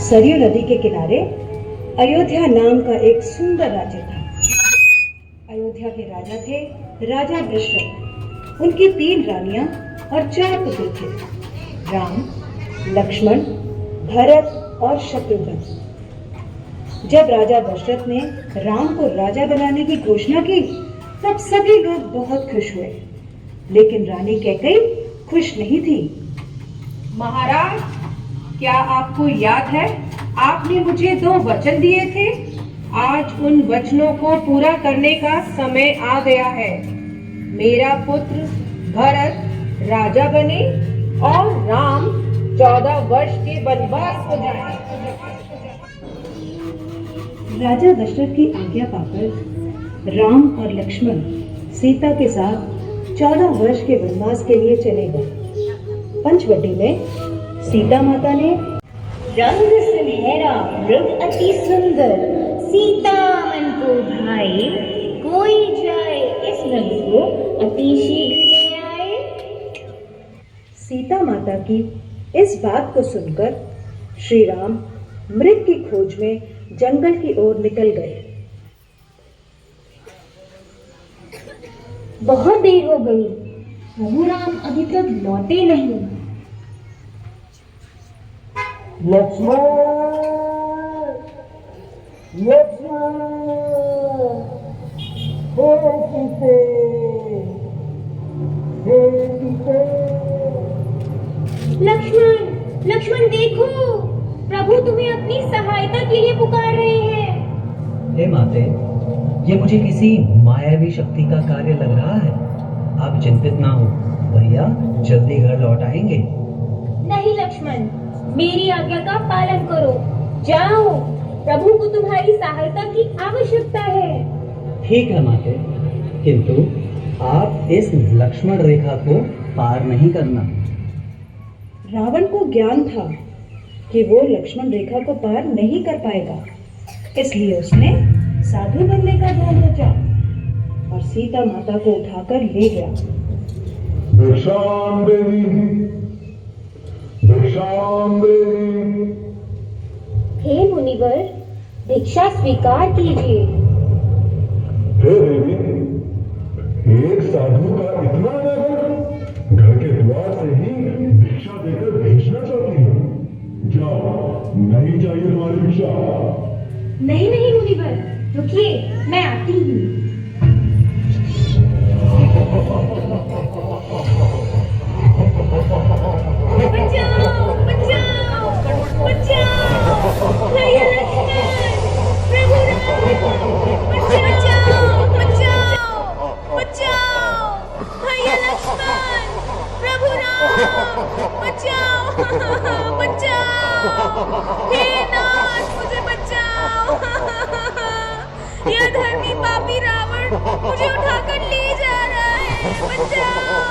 सरयू नदी के किनारे अयोध्या नाम का एक सुंदर राज्य था। अयोध्या के राजा थे राजा दशरथ। उनकी 3 रानियां और 4 पुत्र थे, राम, लक्ष्मण, भरत और शत्रुघ्न। जब राजा दशरथ ने राम को राजा बनाने की घोषणा की, तब सभी लोग बहुत खुश हुए, लेकिन रानी कैकेयी खुश नहीं थी। महाराज, क्या आपको याद है आपने मुझे 2 वचन दिए थे? आज उन वचनों को पूरा करने का समय आ गया है। मेरा पुत्र भरत राजा बने और राम 14 वर्ष के वनवास को जाए। राजा दशरथ की आज्ञा पाकर राम और लक्ष्मण सीता के साथ 14 वर्ष के वनवास के लिए चले गए। पंचवटी में सीता माता ने रंग सुनहरा रूप अति सुंदर, सीता मन को भाए, कोई जाए इस रंग को अति शीघ्र ले आए। सीता माता की इस बात को सुनकर श्री राम मृग की खोज में जंगल की ओर निकल गए। बहुत देर हो गई, प्रभु राम अभी तक लौटे नहीं। लक्ष्मण, लक्ष्मण, हे सीते, हे सीते। लक्ष्मण, लक्ष्मण देखो, प्रभु तुम्हें अपनी सहायता के लिए पुकार रहे हैं। हे माते, ये मुझे किसी मायावी शक्ति का कार्य लग रहा है। आप चिंतित ना हो, भैया जल्दी घर लौट आएंगे। नहीं लक्ष्मण, मेरी आज्ञा का पालन करो। जाओ, प्रभु को तुम्हारी सहायता की आवश्यकता है। ठीक है माते, किंतु आप इस लक्ष्मण रेखा को पार नहीं करना। रावण को ज्ञान था कि वो लक्ष्मण रेखा को पार नहीं कर पाएगा, इसलिए उसने साधु बनने का ढोंग रचा और सीता माता को उठाकर ले गया। भिक्षाम देवी, भिक्षाम देवी। हे मुनिवर, भिक्षा स्वीकार कीजिए। हे देवी, एक साधु का इतना आदर, घर के द्वार से ही भिक्षा देकर भेजना चाहती है। जाओ, नहीं चाहिए तुम्हारी भिक्षा। नहीं नहीं मुनिवर, रुकिए, मैं आती हूँ। बचाओ, बचाओ, बचाओ, भैया लक्ष्मण, प्रभु राम, बचाओ, बचाओ, बचाओ, भैया लक्ष्मण, प्रभु राम, बचाओ, बचाओ, हे नाथ, मुझे बचाओ। यह धर्मी पापी रावण मुझे उठाकर ले जा रहा है, बचाओ।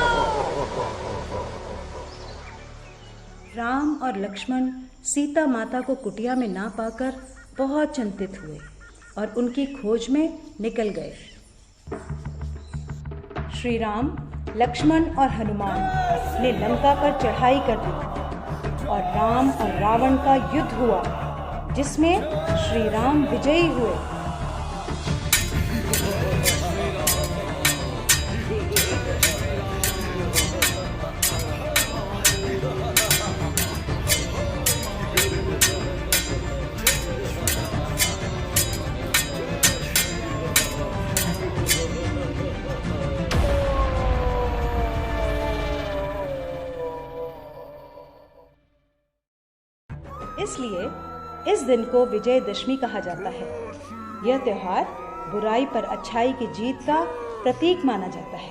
राम और लक्ष्मण सीता माता को कुटिया में ना पाकर बहुत चिंतित हुए और उनकी खोज में निकल गए। श्री राम, लक्ष्मण और हनुमान ने लंका पर चढ़ाई कर दी और राम और रावण का युद्ध हुआ, जिसमें श्री राम विजयी हुए। इसलिए इस दिन को विजयदशमी कहा जाता है। यह त्योहार बुराई पर अच्छाई की जीत का प्रतीक माना जाता है।